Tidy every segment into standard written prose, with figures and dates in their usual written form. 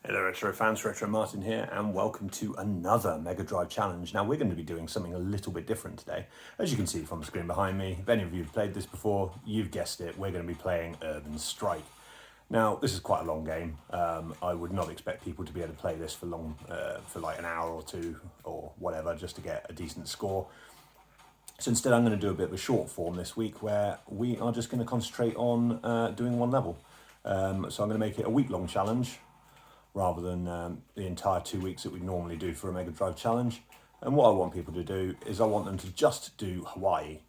Hello Retro fans, Retro Martin here, and welcome to another Mega Drive challenge. Now we're going to be doing something a little bit different today. As you can see from the screen behind me, if any of you have played this before, you've guessed it, we're going to be playing Urban Strike. Now this is quite a long game. I would not expect people to be able to play this for long, for like an hour or two or whatever, just to get a decent score. So instead I'm going to do a bit of a short form this week where we are just going to concentrate on doing one level. So I'm going to make it a week-long challenge, rather than the entire 2 weeks that we normally do for a Mega Drive challenge. And what I want people to do is I want them to just do Hawaii.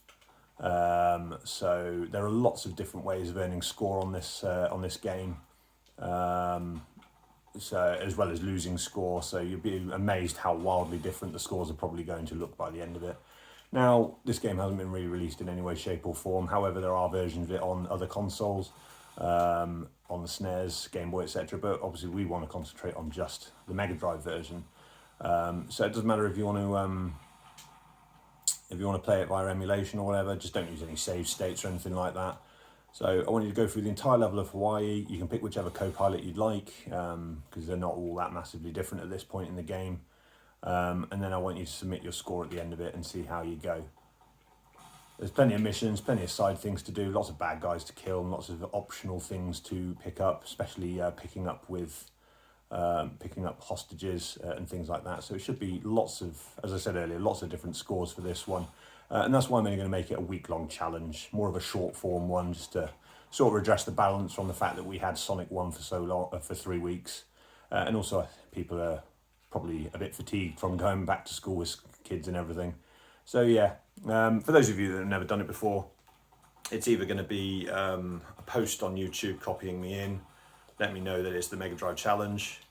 So there are lots of different ways of earning score on this game, so as well as losing score. So you'll be amazed how wildly different the scores are probably going to look by the end of it. Now, this game hasn't been re-released in any way, shape or form. However, there are versions of it on other consoles. On the SNES, Game Boy, etc. But obviously we want to concentrate on just the Mega Drive version. So it doesn't matter if you want to play it via emulation or whatever. Just don't use any save states or anything like that. So I want you to go through the entire level of Hawaii. You can pick whichever co-pilot you'd like, because they're not all that massively different at this point in the game. And then I want you to submit your score at the end of it and see how you go. There's plenty of missions, plenty of side things to do, lots of bad guys to kill, and lots of optional things to pick up, especially picking up hostages and things like that. So it should be lots of, as I said earlier, lots of different scores for this one. And that's why I'm only going to make it a week-long challenge, more of a short-form one, just to sort of address the balance from the fact that we had Sonic 1 for so long, for 3 weeks. And also people are probably a bit fatigued from going back to school with kids and everything. So yeah, for those of you that have never done it before, it's either going to be a post on YouTube copying me in, let me know that it's the Mega Drive Challenge,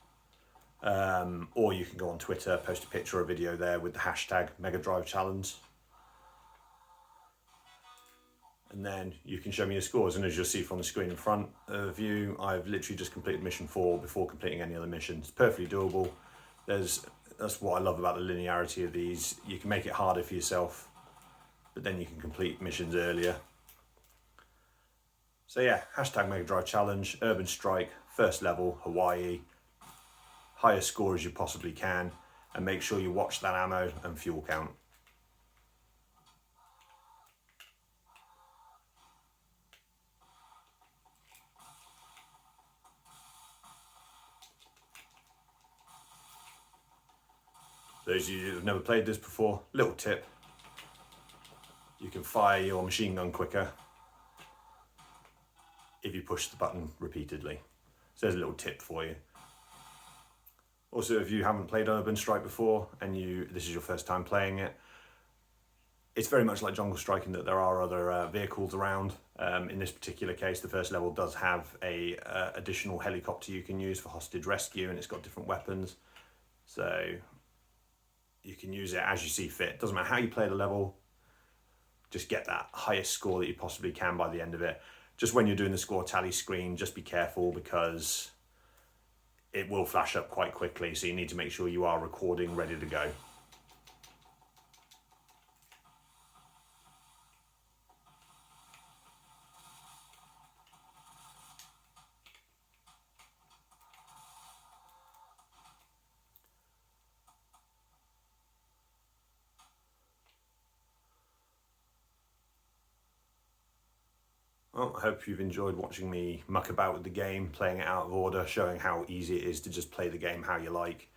or you can go on Twitter, post a picture or a video there with the hashtag Mega Drive Challenge. And then you can show me your scores, and as you'll see from the screen in front of you, I've literally just completed mission 4 before completing any other missions. It's perfectly doable. That's what I love about the linearity of these. You can make it harder for yourself, but then you can complete missions earlier. So yeah, hashtag Mega Drive Challenge, Urban Strike, first level, Hawaii, highest score as you possibly can, and make sure you watch that ammo and fuel count. Those of you who have never played this before, little tip, you can fire your machine gun quicker if you push the button repeatedly. So there's a little tip for you. Also, if you haven't played Urban Strike before and this is your first time playing it, it's very much like Jungle Strike in that there are other vehicles around. In this particular case, the first level does have a additional helicopter you can use for hostage rescue, and it's got different weapons. So you can use it as you see fit. Doesn't matter how you play the level, just get that highest score that you possibly can by the end of it. Just when you're doing the score tally screen, just be careful because it will flash up quite quickly, so you need to make sure you are recording ready to go. Well, I hope you've enjoyed watching me muck about with the game, playing it out of order, showing how easy it is to just play the game how you like.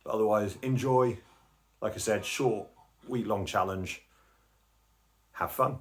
But otherwise, enjoy. Like I said, short, week-long challenge. Have fun.